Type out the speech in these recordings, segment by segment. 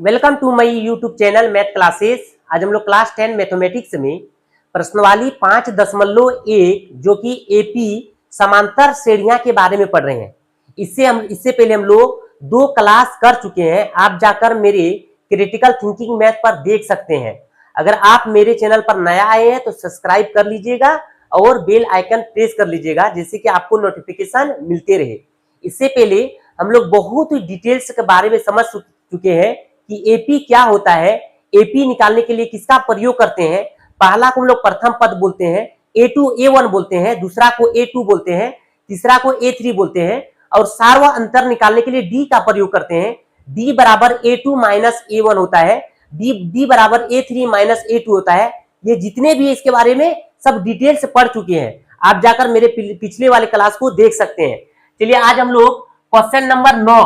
Welcome to my YouTube channel math classes. आज हम लोग क्लास 10 मैथमेटिक्स में प्रश्नवाली 5.1 जो कि एपी समांतर श्रेणियां के बारे में पढ़ रहे हैं। इससे पहले हम लोग 2 क्लास कर चुके हैं। आप जाकर मेरे क्रिटिकल थिंकिंग मैथ पर देख सकते हैं। अगर आप मेरे चैनल पर नया आए हैं तो सब्सक्राइब कर लीजिएगा और बेल आइकन प्रेस कर लीजिएगा, जिससे कि आपको नोटिफिकेशन मिलते रहे। इससे पहले हम लोग बहुत ही डिटेल्स के बारे में समझ चुके हैं कि एपी क्या होता है, एपी निकालने के लिए किसका प्रयोग करते हैं। पहला को हम लोग प्रथम पद बोलते हैं, A2 A1 बोलते हैं, दूसरा को A2 बोलते हैं, तीसरा को A3 बोलते हैं, और सार्व अंतर निकालने के लिए D का प्रयोग करते हैं। D बराबर A2 माइनस A1 होता है, D बराबर A3 माइनस A2 होता है। ये जितने भी इसके बारे में सब डिटेल से पढ़ चुके हैं। आप जाकर मेरे पिछले वाले क्लास को देख सकते हैं। चलिए आज हम लोग क्वेश्चन नंबर 9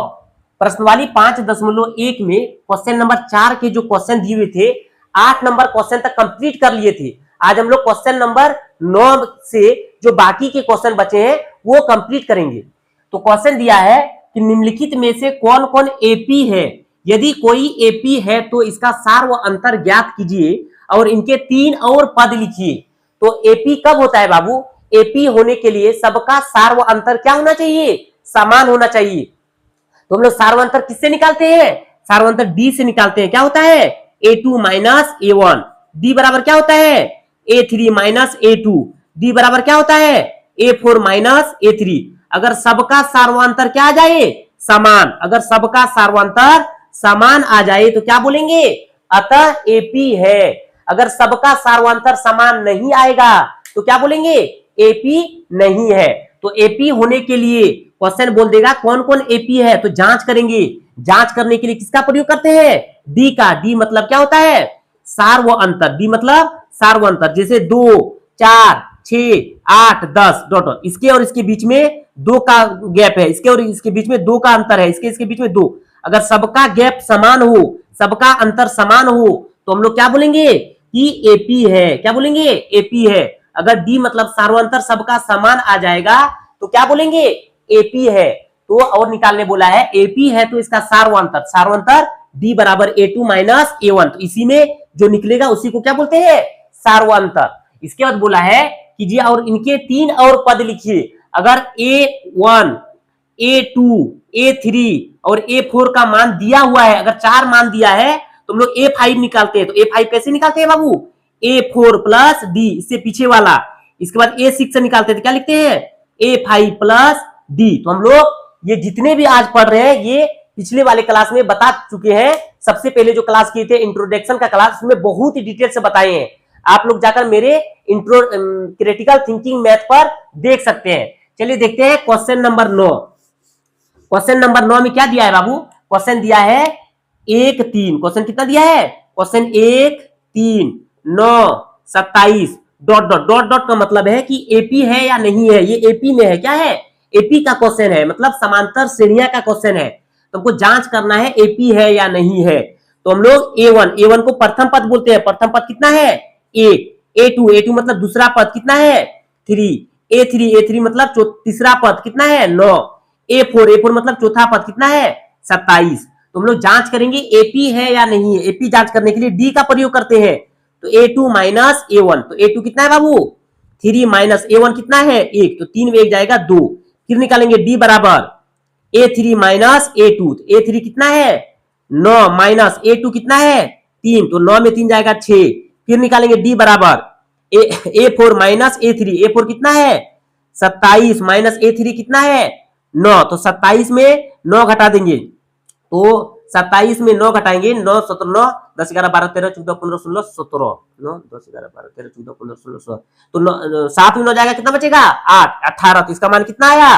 प्रश्नवाली 5.1 में क्वेश्चन नंबर 4 के जो क्वेश्चन दिए हुए थे 8 नंबर क्वेश्चन तक कंप्लीट कर लिए थे। आज हम लोग क्वेश्चन नंबर 9 से जो बाकी के क्वेश्चन बचे हैं वो कंप्लीट करेंगे। तो क्वेश्चन दिया है कि निम्नलिखित में से कौन कौन एपी है। यदि कोई एपी है तो इसका सार व अंतर ज्ञात कीजिए और इनके 3 और पद लिखिए। तो एपी कब होता है बाबू? एपी होने के लिए सबका सार व अंतर क्या होना चाहिए? समान होना चाहिए। तो हम लोग सार्वंतर किससे निकालते हैं? सार्वंतर डी से निकालते हैं। क्या होता है? A2 minus A1। डी बराबर क्या होता है? A3 minus A2। डी बराबर क्या होता है? A4 minus A3। अगर सबका सार्वंतर क्या आ जाए? समान। अगर सबका सार्वंतर समान आ जाए तो क्या बोलेंगे? अतः एपी है। अगर सबका सार्वंतर समान नहीं आएगा तो क्या बोलेंगे? एपी नहीं है। तो एपी होने के लिए क्वेश्चन बोल देगा कौन कौन एपी है, तो जांच करेंगे। जांच करने के लिए किसका प्रयोग करते हैं? डी का। डी मतलब क्या होता है? सार व अंतर। डी मतलब सार व अंतर। जैसे 2, 4, 6, 8, 10 डॉट, इसके और इसके बीच में 2 का गैप है, इसके और इसके बीच में 2 का अंतर है, इसके बीच में 2। अगर सबका गैप समान हो, सबका अंतर समान हो तो हम लोग क्या बोलेंगे कि एपी है। क्या बोलेंगे? एपी है। अगर डी मतलब सार्वंतर सबका समान आ जाएगा तो क्या बोलेंगे? एपी है। तो और निकालने बोला है, एपी है तो इसका सार्वंतर डी बराबर A2 माइनस A1। तो इसी में जो निकलेगा उसी को क्या बोलते हैं? सार्वंतर। इसके बाद बोला है कि जी और इनके 3 और पद लिखिए। अगर A1, A2, A3 और A4 का मान दिया हुआ है, अगर 4 मान दिया है तो हम लोग A5 निकालते हैं। तो A5 कैसे निकालते हैं बाबू? A4 प्लस डी, इससे पीछे वाला। इसके बाद A6 निकालते हैं तो क्या लिखते हैं? A5 plus D. तो हम लोग ये जितने भी आज पढ़ रहे हैं ये पिछले वाले क्लास में बता चुके हैं। सबसे पहले जो क्लास किए थे इंट्रोडक्शन का क्लास, उसमें बहुत ही डिटेल से बताए हैं। आप लोग जाकर मेरे क्रिटिकल थिंकिंग मैथ पर देख सकते हैं। चलिए देखते हैं क्वेश्चन नंबर 9। क्वेश्चन नंबर 9 में क्या दिया है बाबू? क्वेश्चन दिया है 1, 3। क्वेश्चन कितना दिया है? Question 1, 3, 9, 27 dot dot dot dot का मतलब है कि एपी है या नहीं है। ये एपी में है। क्या है? एपी का क्वेश्चन है, मतलब समांतर श्रेणियां का क्वेश्चन है। तो हमको जांच करना है एपी है या नहीं है। तो हम लोग A1 को प्रथम पद बोलते हैं। प्रथम पद कितना है? 1। A2 मतलब दूसरा पद कितना है? 3। A3 मतलब तीसरा पद कितना है? 9। A4 मतलब चौथा पद कितना है? 27। तो हम लोग जांच करेंगे एपी है या नहीं है। एपी जांच करने के लिए डी का प्रयोग करते हैं। तो A2 माइनस A1। तो A2 कितना है बाबू? 3 माइनस A1 कितना है? 1। तो 3 में 1 जाएगा 2। फिर निकालेंगे D बराबर A3 माइनस A2। तो A3 कितना है? 9 माइनस A2 कितना है? 3। तो 9 में 3 जाएगा 6। फिर निकालेंगे D बराबर A4 माइनस A3। A4 कितना है? 27 माइनस A3 कितना है? 9। तो 27 में 9 घटा देंगे। तो 27 में 9 घटाएंगे, 9 17 9 10 11 12 13 14 15 16 17 9 10 11 12 13 14 15 16 17। तो 7 में 9 जाएगा, कितना बचेगा? 8 18। तो इसका मान कितना आया?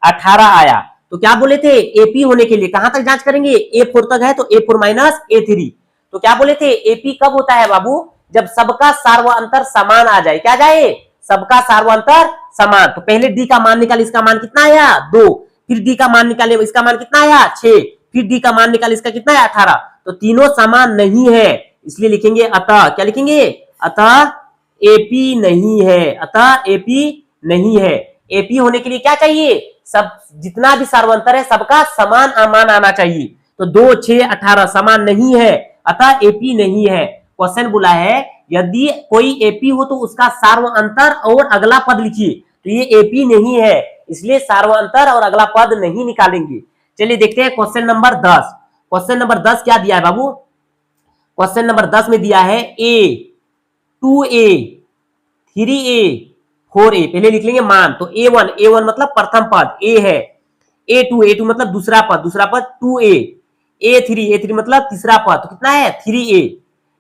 18 आया। तो क्या बोले थे? एपी होने के लिए कहां तक जांच करेंगे? A4 तक है तो A4 माइनस A3। तो क्या बोले थे? एपी कब होता है बाबू? जब सबका सार्वंतर समान आ जाए। क्या जाए? सबका सार्वंतर समान। तो पहले डी का मान निकाले, इसका मान कितना आया? 2। फिर डी का मान निकाले, इसका मान कितना आया? 6। फिर डी का मान निकाले, इसका कितना है? 18। तो तीनों समान नहीं है, इसलिए लिखेंगे अतः। क्या लिखेंगे? अतः एपी नहीं है। अतः एपी नहीं है। एपी होने के लिए क्या चाहिए? सब जितना भी सार्वंतर है सबका समान मान आना चाहिए। तो 2 6 18 समान नहीं है, अतः एपी नहीं है। क्वेश्चन बोला है यदि कोई एपी हो तो उसका सार्वअंतर और अगला पद लिखिए, तो ये एपी नहीं है, इसलिए सार्वअंतर और अगला पद नहीं निकालेंगे। चलिए देखते हैं क्वेश्चन नंबर 10। क्वेश्चन नंबर 10 क्या दिया है बाबू? क्वेश्चन नंबर 10 में दिया है ए 2a 3a 4a। पहले लिख लेंगे मान, तो a1 मतलब प्रथम पद a है, a2 मतलब दूसरा पद 2a, a3 मतलब तीसरा पद, तो कितना है 3a,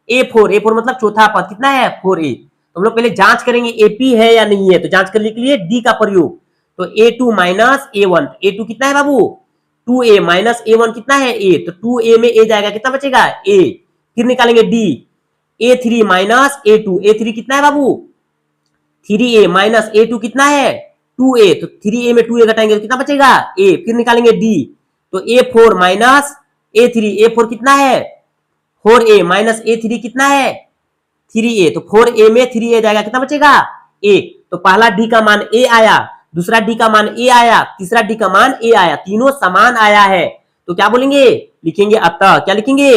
a4 मतलब चौथा पद, कितना है 4a। तो हम लोग पहले जांच करेंगे एपी है या नहीं है, तो जांच करने के लिए डी का प्रयोग, तो a2 माइनस a1, a2 कितना है बाबू 2a माइनस a1 कितना है a, तो 2a में a जाएगा, कितना बचेगा a, फिर निकालेंगे d, a3 minus a2, a3 कितना है बाबू 3a माइनस a2 कितना है 2a, तो 3a में 2a घटाएंगे तो कितना बचेगा a, फिर निकालेंगे d, तो a4 माइनस a3, a4 कितना है 4a माइनस a3 कितना है 3a, तो 4a में 3a जाएगा, कितना बचेगा a। तो पहला d का मान a आया, दूसरा d का मान a आया, तीसरा d का मान a आया, तीनों समान आया है, तो क्या बोलेंगे लिखेंगे अतः, क्या लिखेंगे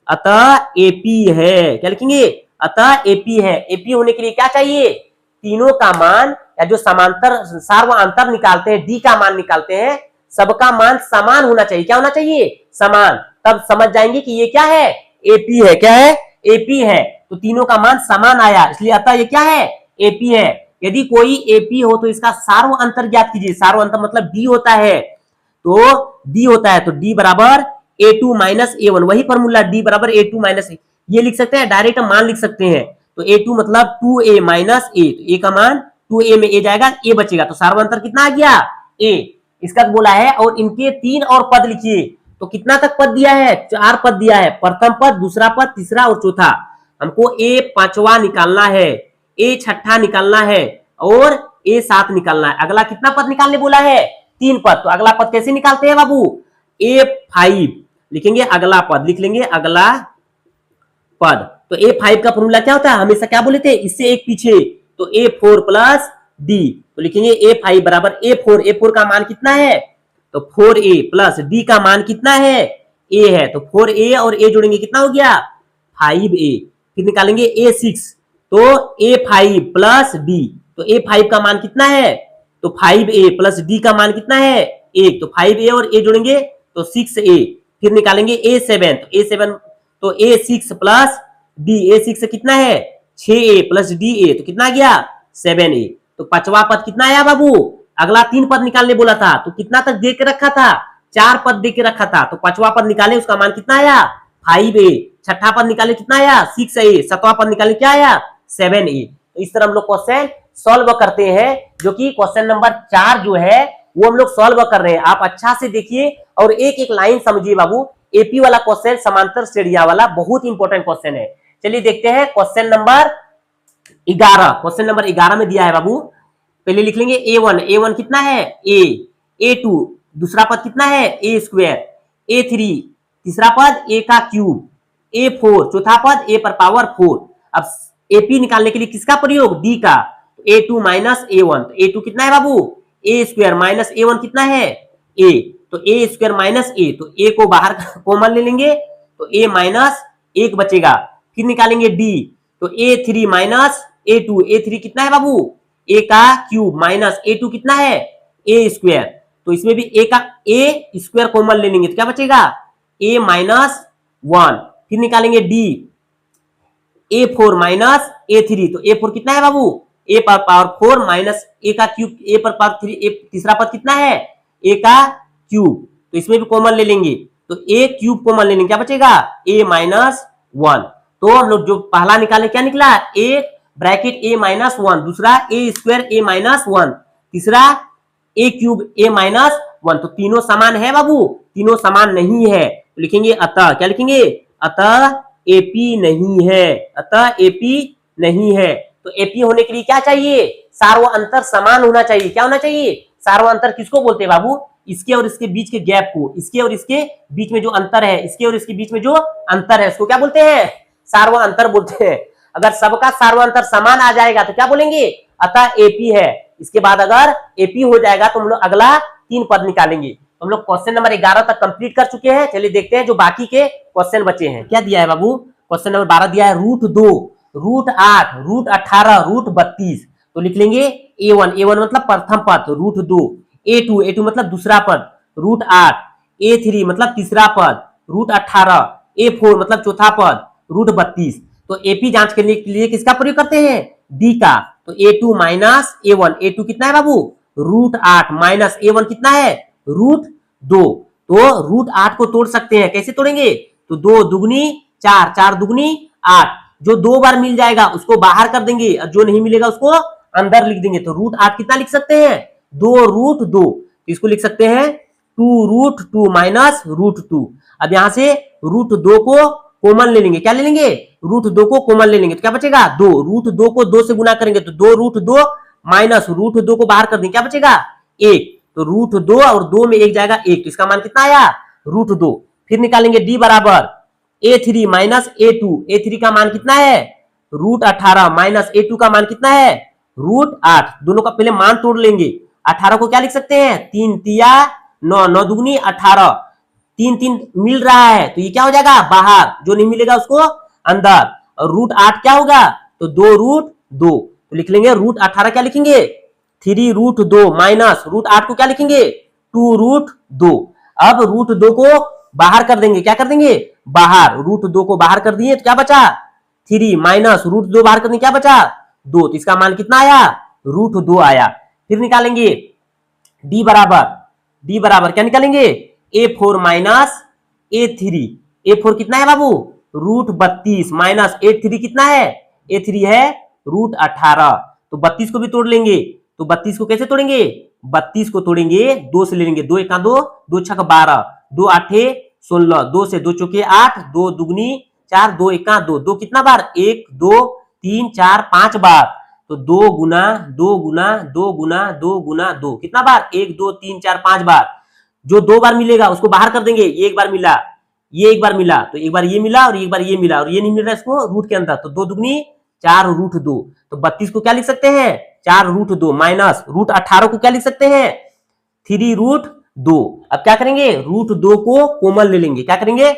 अतः एपी है, क्या लिखेंगे अतः एपी है। एपी होने के लिए क्या चाहिए, तीनों का मान या जो समांतर सार्वअंतर निकालते हैं, डी का मान निकालते हैं, सबका मान समान होना चाहिए, क्या होना चाहिए समान, तब समझ जाएंगे कि ये क्या है एपी है, क्या है एपी है। तो तीनों का मान समान आया, इसलिए अतः ये क्या है एपी है। यदि कोई एपी हो तो इसका सार्वअंतर ज्ञात कीजिए, सार्वअंतर मतलब डी होता है, तो डी होता है तो डी बराबर a2 माइनस a1, वही फॉर्मूला d बराबर a2 माइनस a, ये लिख सकते हैं डायरेक्ट मान लिख सकते हैं, तो a2 मतलब 2a माइनस a, तो a का मान 2a में a जाएगा, a बचेगा, तो सार्वअंतर कितना आ गया a। इसका बोला है और इनके 3 और पद लिखिए, तो कितना तक पद दिया है 4 पद दिया है, प्रथम पद, दूसरा पद, तीसरा और चौथा। हमको a पांचवा निकालना है, a छठा निकालना है और a 7 निकालना है। अगला कितना पद निकालने बोला है 3 पद, तो अगला पद कैसे निकालते हैं बाबू a5 लिखेंगे, अगला पद लिख लेंगे, अगला पद, तो a5 का फॉर्मूला क्या होता है, हमेशा क्या बोले थे इससे एक पीछे, तो a4 प्लस d, तो लिखेंगे a5 बराबर a4 का मान कितना है तो 4a प्लस d का मान कितना है a है, तो 4a और a जोड़ेंगे कितना हो गया 5a, फिर निकालेंगे a6, तो a5 प्लस d, तो a5 का मान कितना है तो 5a प्लस d का मान कितना है 1, तो 5a और a जोड़ेंगे तो 6a, फिर निकालेंगे a7, तो a7 तो a6 प्लस d, a6 से कितना है 6a प्लस da, तो कितना गया 7a। तो पांचवा पद कितना आया बाबू, अगला 3 पद निकालने बोला था, तो कितना तक दे के रखा था 4 पद दे के रखा था, तो पांचवा पद निकाले उसका मान कितना आया 5a, छठा पद निकाले कितना आया 6a, सातवां पद निकाले क्या आया 7a। तो इस तरह हम लोग क्वेश्चन सॉल्व करते हैं, जो कि क्वेश्चन नंबर 4 जो है वो हम लोग सॉल्व कर रहे हैं। आप अच्छा से देखिए और एक एक लाइन समझिए बाबू, एपी वाला क्वेश्चन समांतर श्रेणियां वाला बहुत इंपॉर्टेंट क्वेश्चन है। चलिए देखते हैं क्वेश्चन नंबर 11। क्वेश्चन नंबर 11 में दिया है बाबू, पहले लिख लेंगे a1 कितना है a, a2 दूसरा पद कितना है a स्क्वायर, a3 तीसरा पद a का क्यूब, a4 चौथा पद a पर पावर 4। अब एपी निकालने के लिए किसका प्रयोग d का, a2 माइनस a1, तो a2 कितना है बाबू a स्क्वायर माइनस a1 कितना है a, तो a स्क्वायर माइनस a, तो a को बाहर कॉमन ले लेंगे तो a माइनस 1 बचेगा, फिर निकालेंगे d, तो a3 माइनस a2, a3 कितना है बाबू a का क्यूब माइनस a2 कितना है a स्क्वायर, तो इसमें भी a का a स्क्वायर कॉमन ले लेंगे तो क्या बचेगा a माइनस 1, फिर निकालेंगे d, a4 माइनस a3, तो a4 कितना है बाबू a पर पावर 4 माइनस a का क्यूब, a पर पावर 3, a तीसरा पद कितना है a का क्यूब, तो इसमें भी कॉमन ले लेंगे तो a क्यूब कॉमन ले लेंगे, क्या बचेगा a माइनस 1। तो हम लोग जो पहला निकाले क्या निकला a ब्रैकेट a माइनस 1, दूसरा a स्क्वायर a माइनस 1, तीसरा a क्यूब a माइनस 1, तो तीनों समान है बाबू, तीनों समान नहीं है, तो लिखेंगे अतः, क्या लिखेंगे अतः एपी नहीं है, अतः एपी नहीं है। तो एपी होने के लिए क्या चाहिए सार्वअंतर समान होना चाहिए, क्या होना चाहिए सार्वअंतर किसको बोलते हैं बाबू, इसके और इसके बीच के गैप को, इसके और इसके बीच में जो अंतर है, इसके और इसके बीच में जो अंतर है उसको क्या बोलते हैं सार्वअंतर बोलते हैं। अगर सबका सार्वअंतर समान आ जाएगा तो क्या बोलेंगे अतः एपी है। इसके बाद अगर एपी हो जाएगा तो हम लोग अगला 3 पद निकालेंगे। हम लोग क्वेश्चन नंबर 11 तक कंप्लीट कर चुके हैं। चलिए देखते हैं जो बाकी के क्वेश्चन बचे हैं। क्या दिया है बाबू? क्वेश्चन नंबर 12 दिया है √2, √8, √18, √32। तो लिख लेंगे A1 मतलब प्रथम पद, √2, A2 मतलब दूसरा पद, √8, A3 मतलब तीसरा पद, √18, A4 मतलब चौथा पद, √32। तो एपी जांच करने के लिए किसका प्रयोग करते हैं? डी का। तो A2 माइनस A1, A2 कितना है बाबू? √8 माइनस A1 कितना है? √2। तो √8 को तोड़ सकते हैं, कैसे तोड़ेंगे? तो 2 दुगनी 4, 4 दुगनी 8। जो 2 बार मिल जाएगा उसको बाहर कर देंगे और जो नहीं मिलेगा उसको अंदर लिख देंगे। तो √8 कितना लिख सकते हैं? 2√2। इसको लिख सकते हैं 2√2 माइनस √2। अब यहां से √2 को कॉमन ले लेंगे। क्या ले लेंगे? √2 को कॉमन ले लेंगे तो क्या बचेगा? 2। √2 को 2 से गुना करेंगे तो 2√2 माइनस √2 को बाहर कर देंगे, क्या बचेगा? 1। तो √2 और 2 में 1 जाएगा 1, तो इसका मान कितना आया? √2। फिर निकालेंगे D बराबर A3 माइनस A2। A3 का मान कितना है? √18 माइनस A2 का मान कितना है? √8। दोनों का पहले मान तोड़ लेंगे। 18 को क्या लिख सकते हैं? 3 तिया 9, 9 दुगनी 18। 3 3 मिल रहा है तो ये क्या हो जाएगा? बाहर। जो नहीं मिलेगा उसको अंदर। और √8 क्या होगा? तो 2√2। तो लिख लेंगे √18 क्या लिखेंगे? 3√2 माइनस √8 को क्या लिखेंगे? 2√2। अब √2 को बाहर कर देंगे। क्या कर देंगे? बाहर। √2 को बाहर कर दिए तो क्या बचा? 3 माइनस √2 बाहर कर दिए, क्या बचा? 2। तो इसका मान कितना आया? √2 आया। फिर निकालेंगे D बराबर क्या निकालेंगे? A4 minus A3। A4 कितना है बाबू? √32 माइनस A3 कितना है? A3 है √18। तो 32 को भी तोड़ लेंगे। तो 32 को कैसे तोड़ेंगे? 32 को तोड़ेंगे 2 से ले लेंगे। 2 1 2, 2 6 12, 2 8 16, 2 से 2 चौके 8, 2 दुगनी 4, 2 1 2, 2 कितना बार? 1 2 3 4 5 बार। तो 2 गुना 2 गुना 2 गुना 2 गुना 2 कितना बार? 1 2 3 4 5 बार। जो 2 बार मिलेगा उसको बाहर कर देंगे। ये एक बार मिला, ये एक बार मिला, तो एक बार ये मिला और एक बार ये मिला और ये नहीं मिल रहा इसको रूट के अंदर। तो 2 दुगनी 4√2। तो 32 को क्या लिख सकते हैं? 4√2 माइनस √18 को क्या लिख सकते हैं? 3√2। अब क्या करेंगे? √2 को कॉमन ले लेंगे। क्या करेंगे?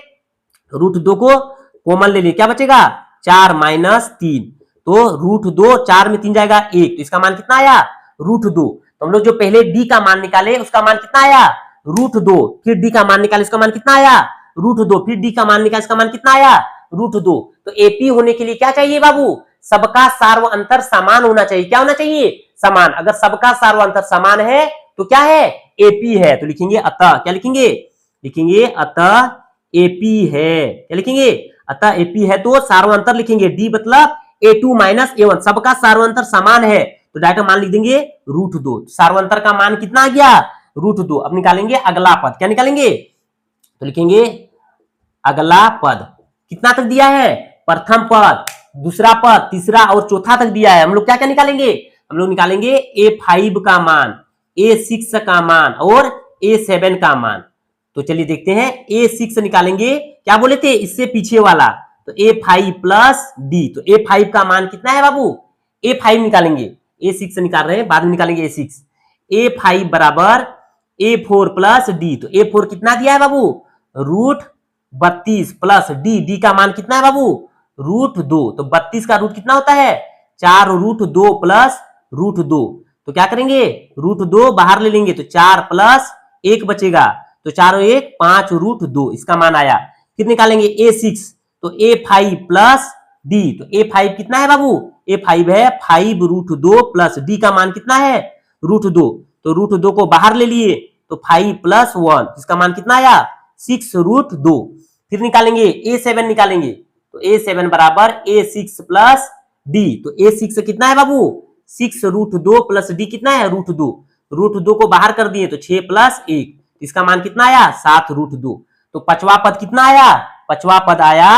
√2 को कॉमन ले लेंगे, क्या बचेगा? 4 माइनस 3। तो √2 4 में 3 जाएगा 1। तो इसका मान कितना आया? √2। तो हम लोग जो पहले डी का मान निकाले उसका मान कितना आया? √2। फिर डी का मान निकाले उसका मान कितना आया? √2। फिर डी का मान निकाले इसका मान कितना आया? √2। तो एपी होने के लिए क्या चाहिए बाबू? सबका सार्व अंतर समान होना चाहिए। क्या होना चाहिए? समान। अगर सबका सार्व अंतर समान है तो क्या है? एपी है। तो लिखेंगे अतः, क्या लिखेंगे? लिखेंगे अतः एपी है। क्या लिखेंगे? अतः एपी है तो सार्वंतर लिखेंगे। डी मतलब A2 माइनस A1, सबका सार्वंतर समान है तो डायरेक्ट मान लिख देंगे √2। सार्वंतर का मान कितना आ गया? √2। अब निकालेंगे अगला पद। क्या निकालेंगे? तो लिखेंगे अगला पद कितना तक दिया है? प्रथम पद, दूसरा पद, तीसरा और चौथा तक दिया है। हम लोग क्या क्या निकालेंगे? हम लोग निकालेंगे A5 का मान, A6 का मान और A7 का मान। तो चलिए देखते हैं। A6 निकालेंगे, क्या बोले थे? इससे पीछे वाला। तो A5 प्लस D। तो A5 का मान कितना है बाबू? A5 निकालेंगे। A6 निकाल रहे हैं, बाद में निकालेंगे A6। A5 बराबर A4 प्लस D। तो A4 कितना दिया है बाबू? √32 प्लस D। D का मान कितना है बाबू? √2। तो 32 का रूट कितना होता है? 4√2 प्लस √2। तो क्या करेंगे? √2 बाहर ले लेंगे तो 4 प्लस 1 बचेगा। तो 4 और 1 5√2 इसका मान आया। फिर निकालेंगे A6। तो A5 प्लस D। तो A5 कितना है बाबू? A5 है 5√2 प्लस D का मान कितना है? √2। तो √2 को बाहर ले लिए तो 5 प्लस 1 इसका मान कितना आया? 6√2। फिर निकालेंगे A7 निकालेंगे। तो A7 बराबर A6 प्लस D। तो A6 कितना है बाबू? 6√2 प्लस D कितना है? √2। √2 को बाहर कर दिए तो 6 प्लस 1 इसका मान कितना आया? 7√2। तो पांचवा पद कितना आया? पांचवा पद आया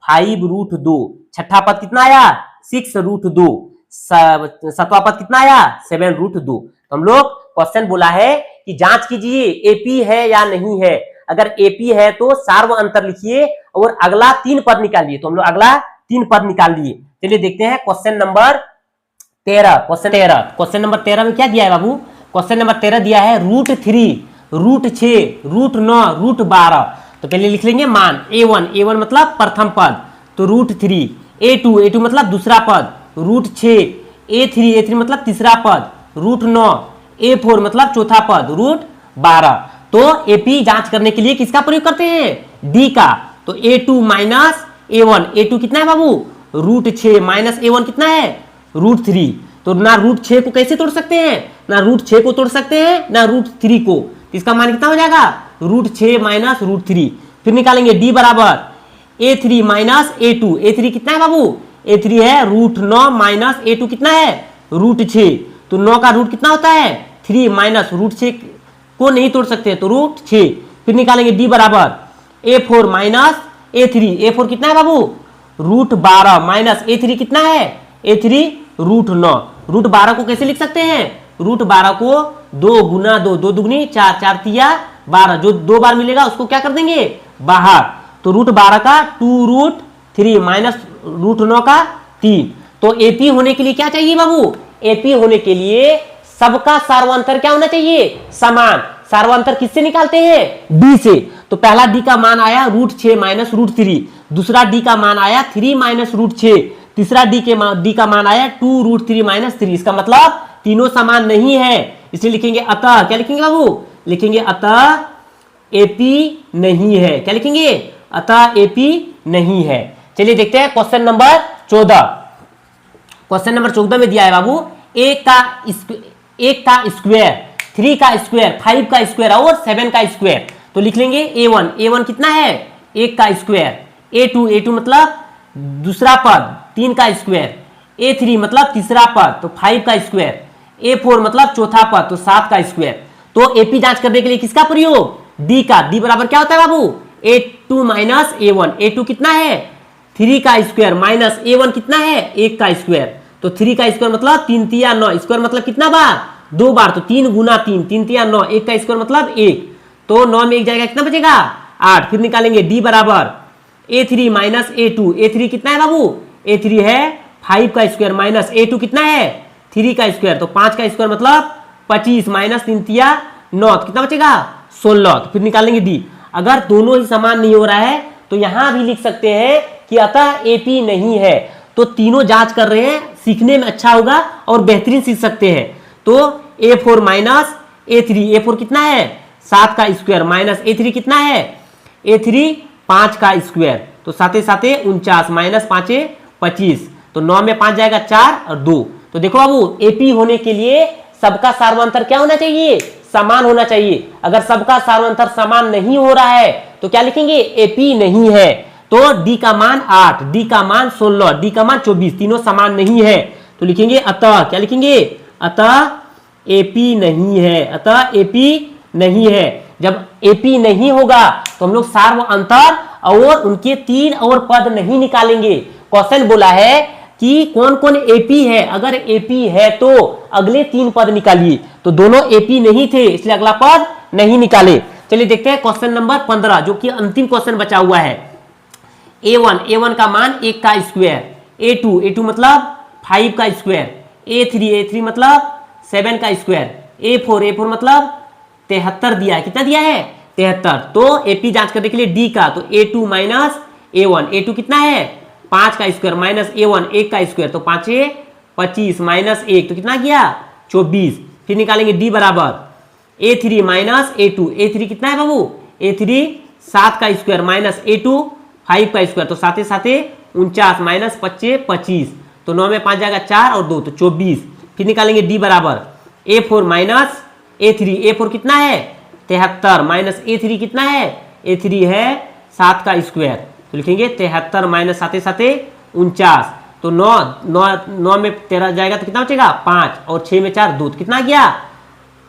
5√2। छठा पद कितना आया? 6√2। सातवां पद कितना आया? 7√2। तो हम लोग क्वेश्चन बोला है कि जांच कीजिए एपी है या नहीं है। अगर एपी है तो सार्व अंतर लिखिए और अगला 3 पद निकालिए। तो हम लोग अगला 3 पद निकाल लिए। चलिए देखते हैं क्वेश्चन नंबर 13। क्वेश्चन नंबर 13 में क्या दिया है बाबू? क्वेश्चन नंबर 13 दिया है √3 √6, √9, √12। तो पहले लिख लेंगे मान a1 मतलब प्रथम पद, तो √3, a2 मतलब दूसरा पद, √6, a3 मतलब तीसरा पद, √9, a4 मतलब चौथा पद, √12। तो एपी जांच करने के लिए किसका प्रयोग करते हैं? डी का। तो a2 माइनस a1, a2 कितना है बाबू? √6 माइनस a1 कितना है? √3। तो ना √6 को कैसे तोड़ सकते हैं? ना √6 को तोड़ सकते हैं ना √3 को। इसका मान कितना हो जाएगा? √6 माइनस √3। फिर निकालेंगे d बराबर a3 माइनस a2, a3 कितना है बाबू? a3 है √9 माइनस a2 कितना है? √6। तो 9 का रूट कितना होता है? 3 माइनस √6 को नहीं तोड़ सकते तो √6। फिर निकालेंगे d बराबर a4 माइनस a3 कितना है बाबू? √12 माइनस a3 कितना है? a3 √9। √12 को कैसे लिख सकते हैं? √12 को 2 गुना 2, 2 दुगनी 4, 4 तिया 12, जो 2 बार मिलेगा उसको क्या कर देंगे? बाहर। तो √12 का 2√3 माइनस √9 का 3। तो एपी होने के लिए क्या चाहिए बाबू? एपी होने के लिए सबका सार्वंतर क्या होना चाहिए? समान। सार्वंतर किससे निकालते हैं? डी से। तो पहला डी का मान आया √6 माइनस √3, दूसरा डी का मान आया 3 माइनस √6, तीसरा डी का मान आया 2√3 माइनस 3। इसका मतलब तीनों समान नहीं है, इसलिए लिखेंगे अतः। क्या लिखेंगे बाबू? लिखेंगे अतः एपी नहीं है। क्या लिखेंगे? अतः एपी नहीं है। चलिए देखते हैं क्वेश्चन नंबर 14। क्वेश्चन नंबर 14 में दिया है बाबू एक का स्क्वायर, 3 का स्क्वायर, 5 का स्क्वायर और 7 का स्क्वायर। तो लिख लेंगे a1 कितना है? 1 का स्क्वायर, a2 मतलब दूसरा पद, 3 का स्क्वायर, a3 मतलब तीसरा पद, तो 5 का स्क्वायर, a4 मतलब चौथा पद, तो 7 का स्क्वायर। तो एपी जांच करने के लिए किसका प्रयोग? डी का। डी बराबर क्या होता है बाबू? a2 माइनस a1 कितना है? 3 का स्क्वायर माइनस a1 कितना है? 1 का स्क्वायर। तो 3 का स्क्वायर मतलब 3 तिया 9, स्क्वायर मतलब कितना बार? 2 बार, तो 3 गुना 3, 3 तिया 9, 1 का स्क्वायर मतलब 1। तो 9 में 1 जाएगा, कितना बचेगा? 8। फिर निकालेंगे डी बराबर a3 माइनस a2 कितना है बाबू? a3 है 5 का स्क्वायर माइनस a2 कितना है? 3 का स्क्वायर, तो 5 का स्क्वायर मतलब 25 माइनस 3 तिया 9, कितना बचेगा? 16। तो फिर निकालेंगे डी। अगर दोनों ही समान नहीं हो रहा है तो यहां भी लिख सकते हैं कि अतः एपी नहीं है। तो तीनों जांच कर रहे हैं, सीखने में अच्छा होगा और बेहतरीन सीख सकते हैं। तो a4 माइनस a3 कितना है? 7 का स्क्वायर माइनस a3 कितना है? a3 5 का स्क्वायर, तो साथे साथे 49 माइनस 5 25, तो 9 में 5 जाएगा 4 और 2। तो देखो बाबू एपी होने के लिए सबका सार्वंतर क्या होना चाहिए? समान होना चाहिए। अगर सबका सार्वंतर समान नहीं हो रहा है तो क्या लिखेंगे? एपी नहीं है। तो डी का मान 8, डी का मान 16, डी का मान 24, तीनों समान नहीं है। तो लिखेंगे अतः। क्या लिखेंगे? अतः एपी नहीं है। अतः एपी नहीं है। जब एपी नहीं होगा तो हम लोग सार्वअंतर और उनके 3 और पद नहीं निकालेंगे। क्वेश्चन बोला है कि कौन कौन एपी है, अगर एपी है तो अगले 3 पद निकालिए। तो दोनों एपी नहीं थे इसलिए अगला पद नहीं निकाले। चलिए देखते हैं क्वेश्चन नंबर 15 जो कि अंतिम क्वेश्चन बचा हुआ है। a1 का मान 1 का स्क्वायर, a2 मतलब 5 का स्क्वायर, a3 मतलब 7 का स्क्वायर, a4 मतलब 73 दिया है। कितना दिया है? 73। तो एपी जांच करने के लिए डी का, तो a2 माइनस a1 कितना है? 5 का स्क्वायर माइनस a1 1 का स्क्वायर, तो 5 25 माइनस 1, तो कितना गया? 24। फिर निकालेंगे डी बराबर a3 माइनस a2 कितना है बाबू? a3 7 का स्क्वायर माइनस a2 5 का स्क्वायर, तो साथे साथे 49 माइनस 25 25, तो 9 में 5 जाएगा 4 और 2, तो 24। फिर निकालेंगे डी बराबर a4 माइनस a3 कितना है? 73 माइनस a3 कितना है? a3 है 7 का स्क्वायर, तो लिखेंगे 73 माइनस साथे साथे 49, तो 9 में 13 जाएगा तो कितना बचेगा? 5 और 6 में 4 2, तो कितना गया?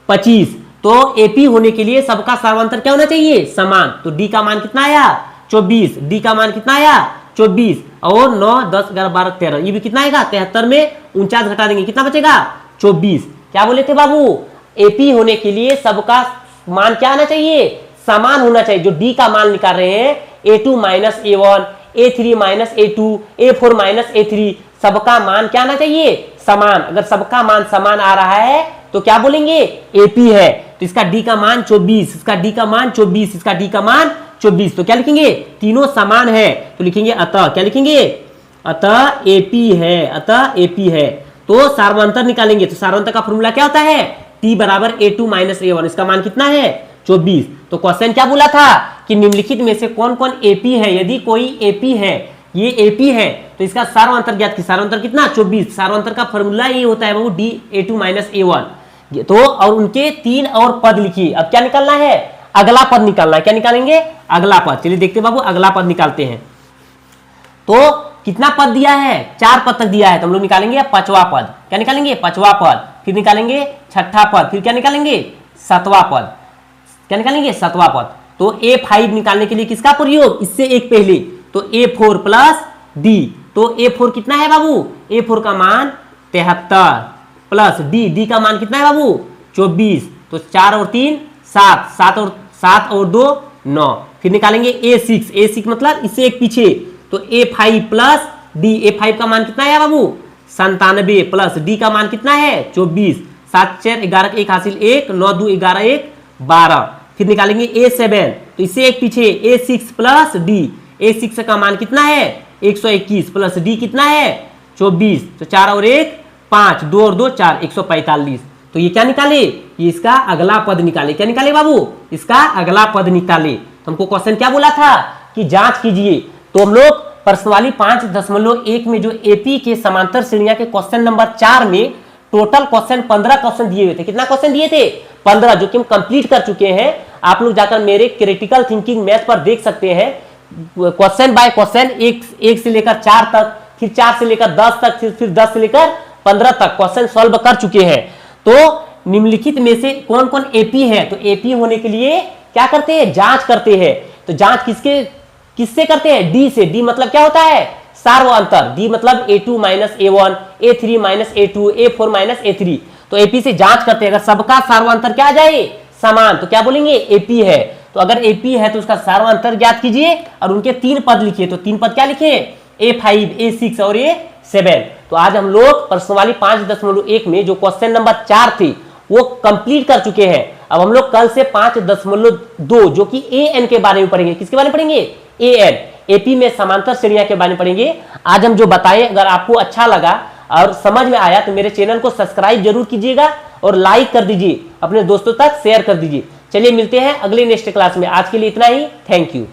25। तो एपी होने के लिए सबका सार्वंतर क्या होना चाहिए? समान। तो डी का मान कितना आया? 24। डी का मान कितना आया? 24 और 9 10 11 12 13, ये भी कितना आएगा? 73 में 49 घटा देंगे, कितना बचेगा? 24। क्या बोले थे बाबू? एपी होने के लिए सबका मान क्या आना चाहिए? समान होना चाहिए। जो डी का मान निकाल रहे हैं a2 minus a1, a3 minus a2, a4 minus a3, सबका मान क्या आना चाहिए? समान। अगर सबका मान समान आ रहा है तो क्या बोलेंगे? एपी है। तो तो इसका डी का मान 24, इसका डी का मान 24, इसका डी का मान 24। तो क्या लिखेंगे, तीनों समान है तो लिखेंगे अतः, क्या लिखेंगे, अतः एपी है, अतः एपी है। तो सार्वंतर निकालेंगे तो सार्वंतर का फॉर्मूला क्या होता है, टी बराबर A2 माइनस A1। इसका मान कितना है, 24। तो क्वेश्चन क्या बोला था कि निम्नलिखित में से कौन कौन एपी है। यदि कोई एपी है, ये एपी है, तो इसका सार्वंतर ज्ञात कीजिए। सार्वंतर कितना, 24। सार्वंतर का फॉर्मूला ये होता है वो डी A2 माइनस A1। तो और उनके 3 और पद लिखिए। अब क्या निकालना है, अगला पद निकालना है। क्या निकालेंगे, अगला पद। चलिए देखते बाबू, अगला पद निकालते हैं। तो कितना पद दिया है, 4 पद तक दिया है, तो हम लोग निकालेंगे 5वां पद। क्या निकालेंगे, 5वां पद। फिर निकालेंगे 6ठा पद, फिर क्या निकालेंगे, 7वां पद। क्या निकालेंगे, 7वां पद। तो A5 निकालने के लिए किसका प्रयोग, इससे एक पहले, तो A4 प्लस D। तो A4 कितना है बाबू, A4 का मान 73 प्लस D का मान कितना है बाबू, 24। तो 4 और 3 7, 7 और 2 9। फिर निकालेंगे A6 मतलब इससे एक पीछे, तो A5 प्लस D। A5 का मान कितना है बाबू, 97 प्लस D का मान कितना है, 24। 7 4 11 1 हासिल 1, 9 2 11 1 12। फिर निकालेंगे A7, तो इससे एक पीछे A6 प्लस D। A6 का मान कितना है, 121 प्लस D कितना है, 24। तो 4 और 1 5, 2 और 2 4, 145। तो ये क्या निकाले, ये इसका अगला पद निकाले। क्या निकाले बाबू, इसका अगला पद निकाले। तो हमको क्वेश्चन क्या बोला था कि जांच कीजिए। तो हम लोग प्रश्नवाली 5.1 में जो एपी के समांतर श्रेणियां के क्वेश्चन नंबर 4 में टोटल क्वेश्चन 15 क्वेश्चन दिए हुए थे। कितना क्वेश्चन दिए थे, 15, जो कि हम कंप्लीट कर चुके हैं। आप लोग जाकर मेरे क्रिटिकल थिंकिंग मैथ पर देख सकते हैं, क्वेश्चन बाय क्वेश्चन, एक से लेकर 4 तक, फिर 4 से लेकर 10 तक, फिर 10 से लेकर 15 तक क्वेश्चन सॉल्व कर चुके हैं। तो निम्नलिखित में से कौन कौन एपी है, तो एपी होने के लिए क्या करते हैं, जांच करते हैं। तो जांच किससे करते हैं, डी से। डी मतलब क्या होता है, सार्वंतर। डी मतलब A2 minus A1, A3 minus A2, A4 minus A3। तो एपी से जांच करते हैं, अगर सबका सार्वंतर क्या आ जाए, समान, तो क्या बोलेंगे, एपी है। तो अगर एपी है तो उसका सार्वंतर ज्ञात कीजिए और उनके 3 पद लिखिए। तो 3 पद क्या लिखे, A5 A6 और A7। तो आज हम लोग प्रश्नवाली 5.1 में जो क्वेश्चन नंबर 4 थे वो कंप्लीट कर चुके हैं। अब हम लोग कल से 5.2 जो कि AN के बारे में पढ़ेंगे। किसके बारे में पढ़ेंगे, AN, एपी में समांतर श्रेणियां के बारे में पढ़ेंगे। आज हम जो बताएं, अगर आपको अच्छा लगा और समझ में आया तो मेरे चैनल को सब्सक्राइब जरूर कीजिएगा और लाइक कर दीजिए, अपने दोस्तों तक शेयर कर दीजिए। चलिए मिलते हैं अगले नेक्स्ट क्लास में। आज के लिए इतना ही, थैंक यू।